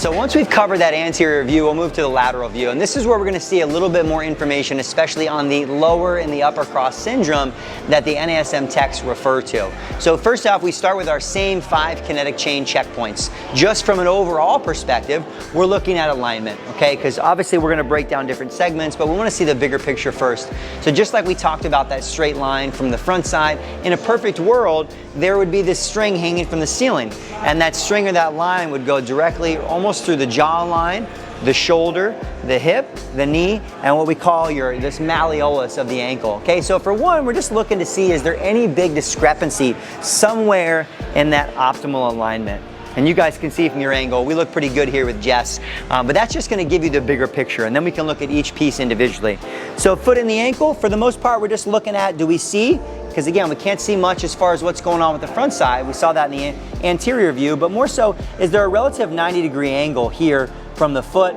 So once we've covered that anterior view, we'll move to the lateral view. And this is where we're going to see a little bit more information, especially on the lower and the upper cross syndrome that the NASM texts refer to. So first off, we start with our same 5 kinetic chain checkpoints. Just from an overall perspective, we're looking at alignment, okay? Because obviously we're going to break down different segments, but we want to see the bigger picture first. So just like we talked about that straight line from the front side, in a perfect world, there would be this string hanging from the ceiling. And that string or that line would go directly almost through the jaw line, the shoulder, the hip, the knee, and what we call this malleolus of the ankle. Okay, so for one, we're just looking to see, is there any big discrepancy somewhere in that optimal alignment? And you guys can see from your angle, we look pretty good here with Jess, but that's just gonna give you the bigger picture, and then we can look at each piece individually. So foot in the ankle, for the most part, we're just looking at, do we see? Because again, we can't see much as far as what's going on with the front side. We saw that in the anterior view, but more so, is there a relative 90-degree angle here from the foot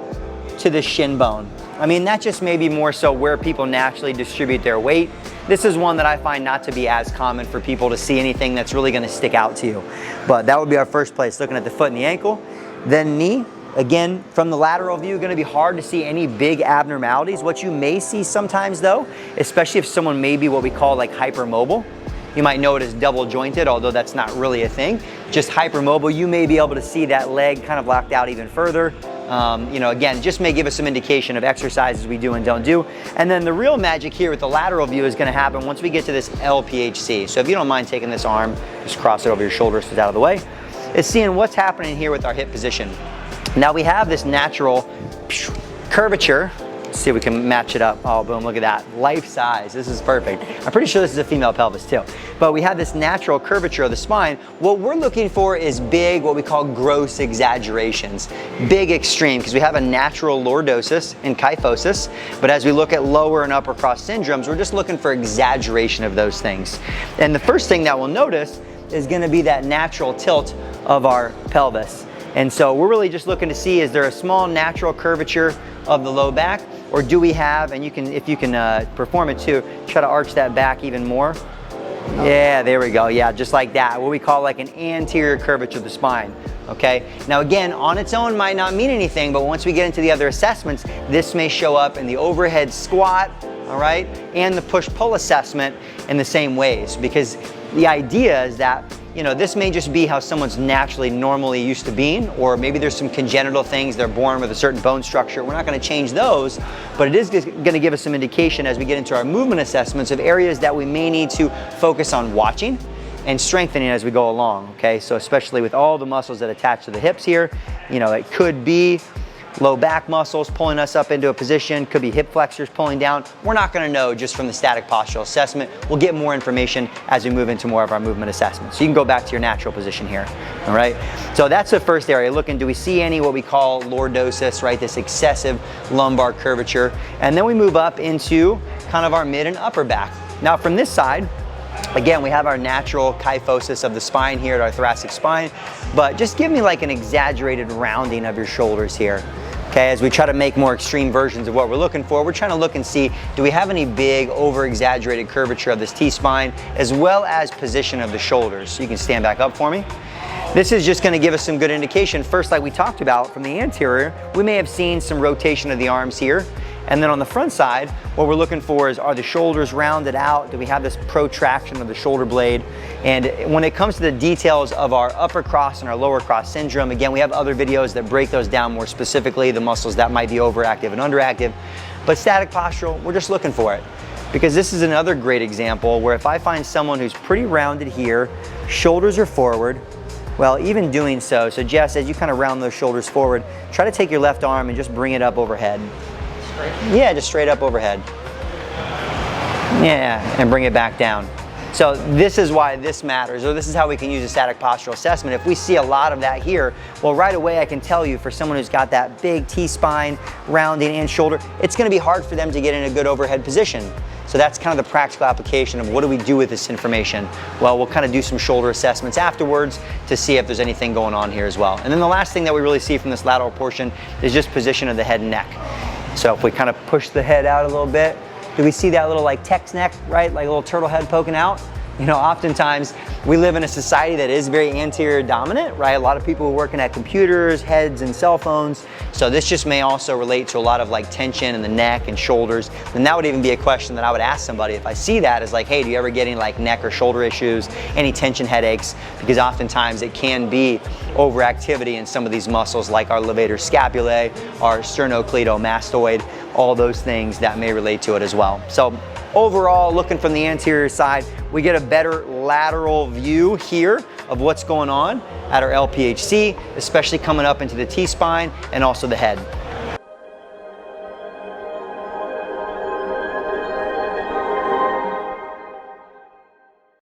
to the shin bone? I mean, that just may be more so where people naturally distribute their weight. This is one that I find not to be as common for people to see anything that's really gonna stick out to you. But that would be our first place, looking at the foot and the ankle. Then knee. Again, from the lateral view, gonna be hard to see any big abnormalities. What you may see sometimes though, especially if someone may be what we call like hypermobile, you might know it as double jointed, although that's not really a thing. Just hypermobile, you may be able to see that leg kind of locked out even further. You know, again, just may give us some indication of exercises we do and don't do. And then the real magic here with the lateral view is gonna happen once we get to this LPHC. So if you don't mind taking this arm, just cross it over your shoulders so it's out of the way. It's seeing what's happening here with our hip position. Now we have this natural curvature. Let's see if we can match it up. Oh, boom, look at that. Life size, this is perfect. I'm pretty sure this is a female pelvis too. But we have this natural curvature of the spine. What we're looking for is big, what we call gross exaggerations. Big extreme, because we have a natural lordosis and kyphosis. But as we look at lower and upper cross syndromes, we're just looking for exaggeration of those things. And the first thing that we'll notice is gonna be that natural tilt of our pelvis. And so we're really just looking to see, is there a small natural curvature of the low back, or do we have, and you can, if you can perform it too, try to arch that back even more. Yeah, there we go. Yeah, just like that. What we call like an anterior curvature of the spine. Okay. Now again, on its own might not mean anything, but once we get into the other assessments, this may show up in the overhead squat, all right, and the push-pull assessment in the same ways, because the idea is that, you know, this may just be how someone's naturally normally used to being, or maybe there's some congenital things, they're born with a certain bone structure. We're not going to change those, but it is going to give us some indication as we get into our movement assessments of areas that we may need to focus on watching and strengthening as we go along, okay? So especially with all the muscles that attach to the hips here, you know, it could be low back muscles pulling us up into a position, could be hip flexors pulling down. We're not gonna know just from the static postural assessment. We'll get more information as we move into more of our movement assessments. So you can go back to your natural position here, all right? So that's the first area, looking, do we see any what we call lordosis, right? This excessive lumbar curvature. And then we move up into kind of our mid and upper back. Now from this side, again, we have our natural kyphosis of the spine here at our thoracic spine, but just give me like an exaggerated rounding of your shoulders here. Okay, as we try to make more extreme versions of what we're looking for, we're trying to look and see, do we have any big over-exaggerated curvature of this T-spine, as well as position of the shoulders. So you can stand back up for me. This is just gonna give us some good indication. First, like we talked about from the anterior, we may have seen some rotation of the arms here. And then on the front side, what we're looking for is, are the shoulders rounded out? Do we have this protraction of the shoulder blade? And when it comes to the details of our upper cross and our lower cross syndrome, again, we have other videos that break those down more specifically, the muscles that might be overactive and underactive. But static postural, we're just looking for it. Because this is another great example where if I find someone who's pretty rounded here, shoulders are forward, well, even doing so, Jess, as you kind of round those shoulders forward, try to take your left arm and just bring it up overhead. Yeah, just straight up overhead. Yeah, and bring it back down. So this is why this matters, or this is how we can use a static postural assessment. If we see a lot of that here, well, right away I can tell you for someone who's got that big T-spine, rounding, and shoulder, it's gonna be hard for them to get in a good overhead position. So that's kind of the practical application of what do we do with this information? Well, we'll kind of do some shoulder assessments afterwards to see if there's anything going on here as well. And then the last thing that we really see from this lateral portion is just position of the head and neck. So if we kind of push the head out a little bit, do we see that little like text neck, right? Like a little turtle head poking out? You know, oftentimes we live in a society that is very anterior dominant, right? A lot of people are working at computers, heads, and cell phones. So this just may also relate to a lot of like tension in the neck and shoulders. And that would even be a question that I would ask somebody if I see that, is like, hey, do you ever get any like neck or shoulder issues, any tension headaches? Because oftentimes it can be overactivity in some of these muscles like our levator scapulae, our sternocleidomastoid, all those things that may relate to it as well. So overall, looking from the anterior side, we get a better lateral view here of what's going on at our LPHC, especially coming up into the T-spine and also the head.